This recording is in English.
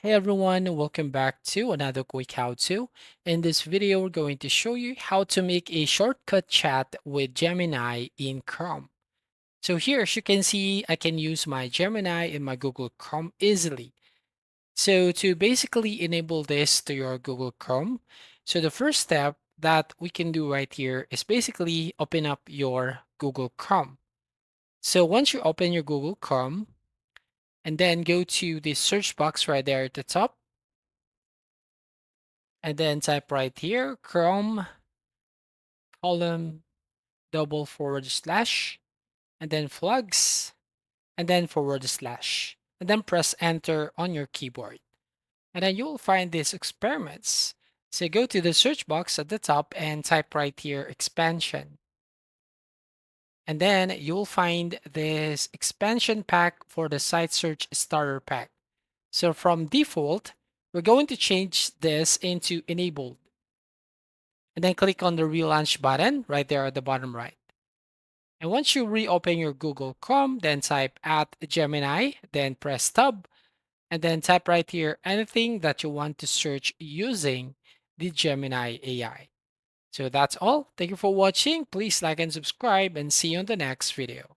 Hey everyone, welcome back to another quick how-to. In this video, we're going to show you how to make a shortcut chat with Gemini in Chrome. So here, as you can see, I can use my Gemini in my Google Chrome easily. So to basically enable this to your Google Chrome, so the first step that we can do right here is basically open up your Google Chrome. So once you open your Google Chrome, and then go to the search box right there at the top, and then type right here Chrome column double forward slash and then flags and then forward slash and then press enter on your keyboard. And then you'll find these experiments. So go to the search box at the top and type right here expansion. And then you'll find this expansion pack for the site search starter pack. So from default, we're going to change this into enabled. And then click on the relaunch button right there at the bottom right. And once you reopen your Google Chrome, then type at Gemini, then press tab, and then type right here anything that you want to search using the Gemini AI. So that's all. Thank you for watching. Please like and subscribe and see you on the next video.